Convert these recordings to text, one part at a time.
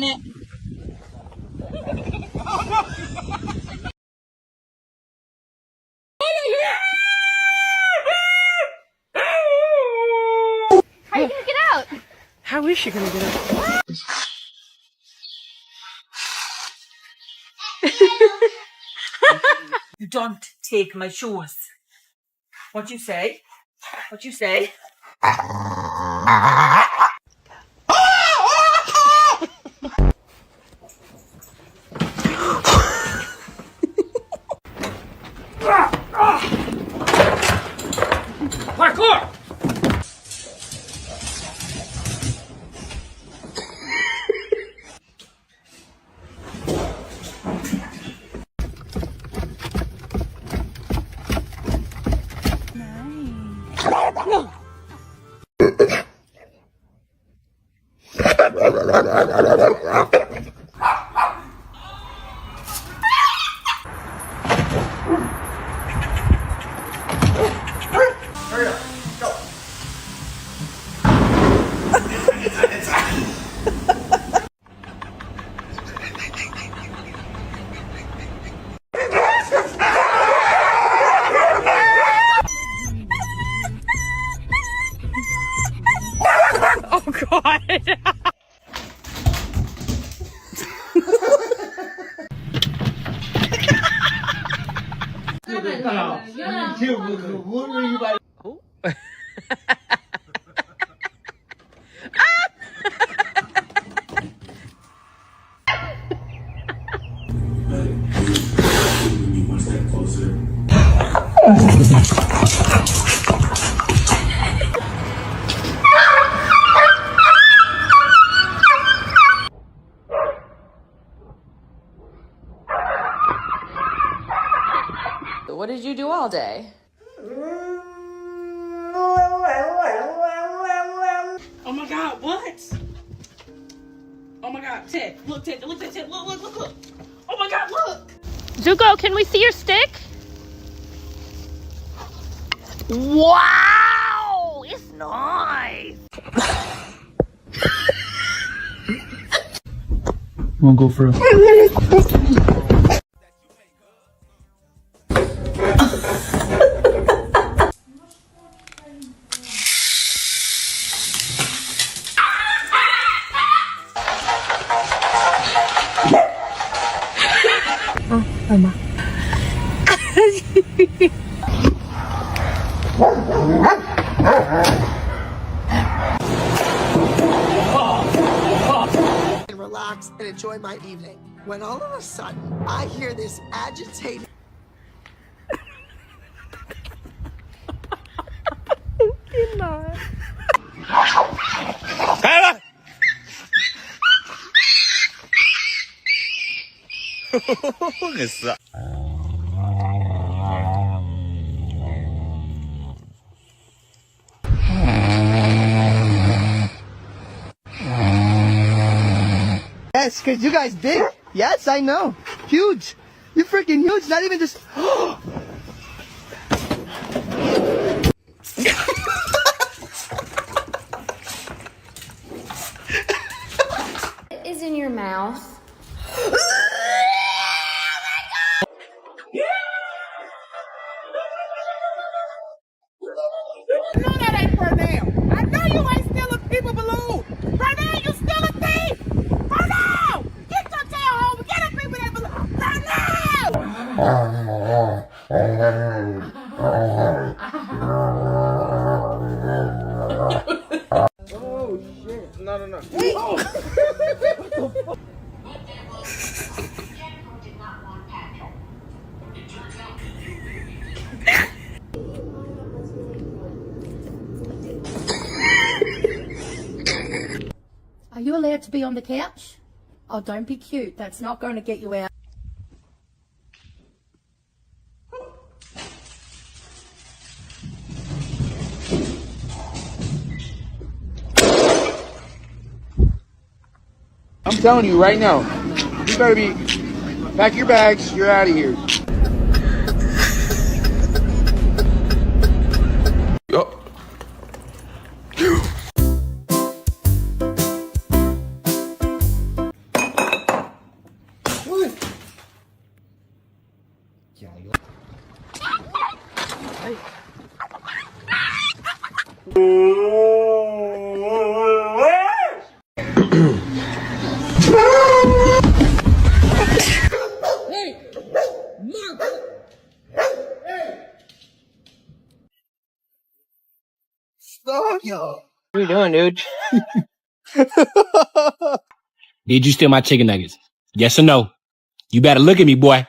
it. How are you gonna get out? How is she gonna get out? You don't take my shoes. What you say? What you say? Parkour! Hurry up, go. Oh God! Oh. What did you do all day? Oh my God, what? Oh my God, Ted, look, Ted, look, Ted, look. Oh my God, look. Zuko, can we see your stick? Wow, it's nice. Wanna go for a and relax and enjoy my evening. When all of a sudden I hear this agitated Yes, because you guys big. Yes, I know. Huge. You're freaking huge. Not even just... It is in your mouth. I know that ain't Pernell. I know you ain't stealing people balloon. Pernell, you still a thief. Pernell, get your tail home and get up people that balloon. Oh, shit. No. Are you allowed to be on the couch? Oh, don't be cute. That's not going to get you out. I'm telling you right now. You better be... Pack your bags. You're out of here. Stop, yo. What are you doing, dude? Did you steal my chicken nuggets? Yes or no? You better look at me, boy.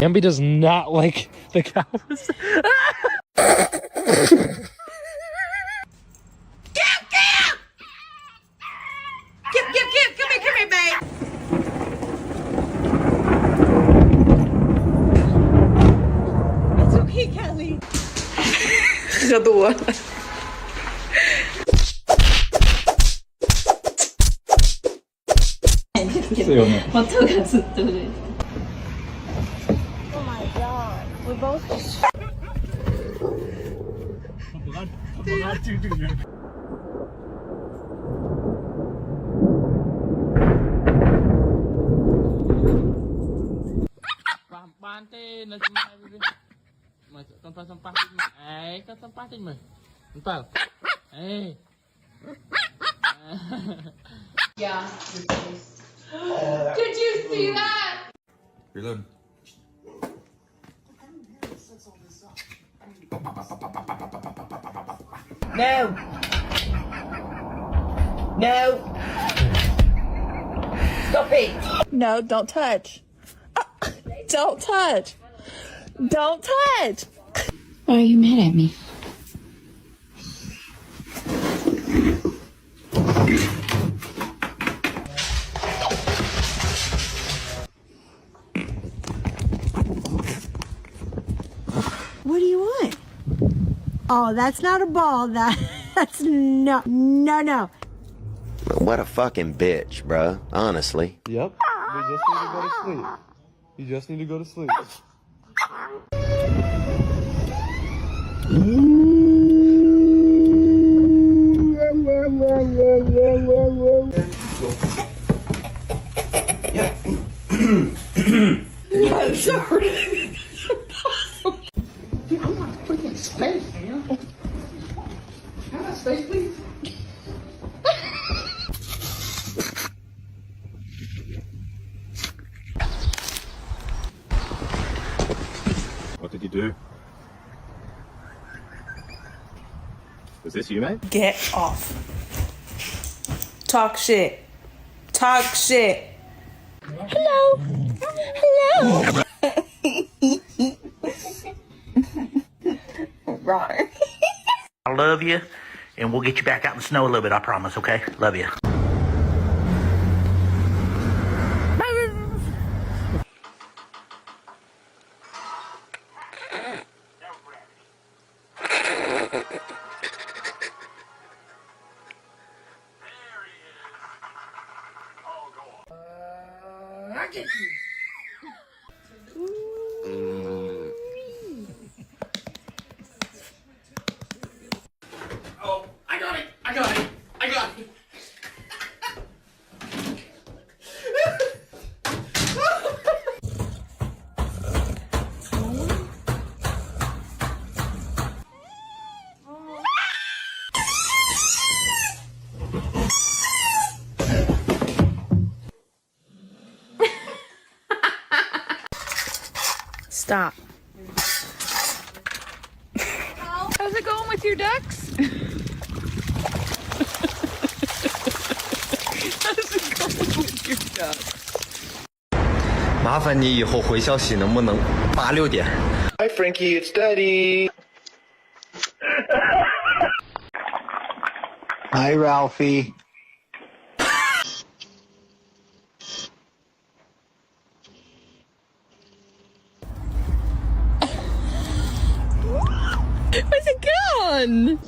Ambi does not like the cows. Come here, babe. It's okay, Kelly. Pantai nak cuma masuk tempat-tempat ini. Kau tempat ini. Entah. Yeah, your face. Did you see that? Reload. No. No. Stop it. No, don't touch. Don't touch. Don't touch. Why are you mad at me? What do you want? Oh, that's not a ball. That's no. What a fucking bitch, bruh. Honestly. Yep. We just need to go to sleep. You just need to go to sleep. I'm sorry. Space, man. Can I have space, please? What did you do? Was this you, mate? Get off. Talk shit. Talk shit. Hello. Hello. Right. I love you, and we'll get you back out in the snow a little bit, I promise, okay? Love you. Oh, I got it. I got it. I got it. Stop. How's it going with your ducks? How's it going with your ducks? 麻烦你以后回消息能不能8、6点 Hi, Frankie. It's Daddy. Hi, Ralphie. Where's it gone?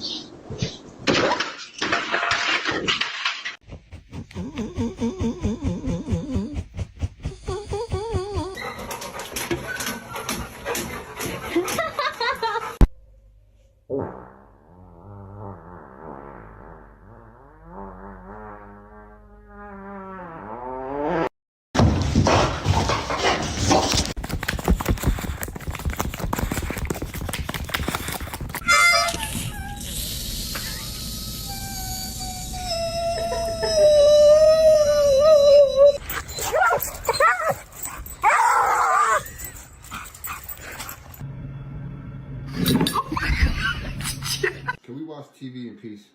Can we watch TV in peace?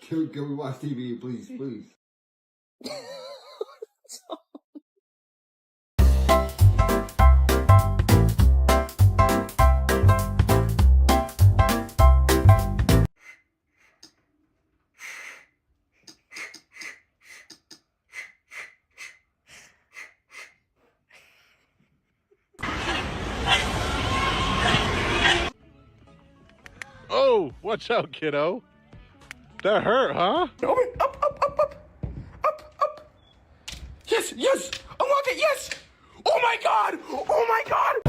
Can we watch TV, please, please? Oh, watch out, kiddo. That hurt, huh? Up. Yes. Unlock it, yes. Oh my God.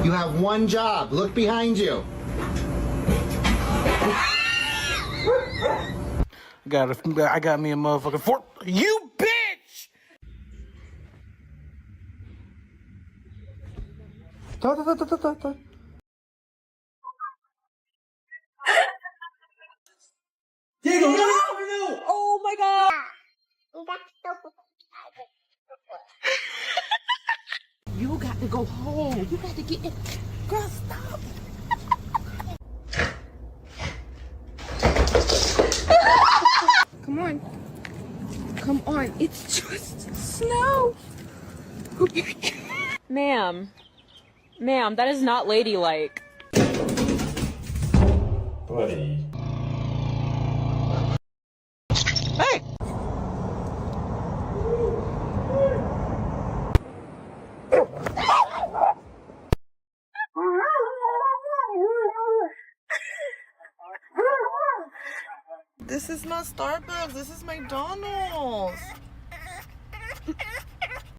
You have one job. Look behind you. I got me a motherfucking fork. You bitch! Oh my God. You got to go home. You got to get it. Girl, stop. Come on. It's just snow. Ma'am, that is not ladylike. Buddy. Hey! This is not Starbucks. This is McDonald's.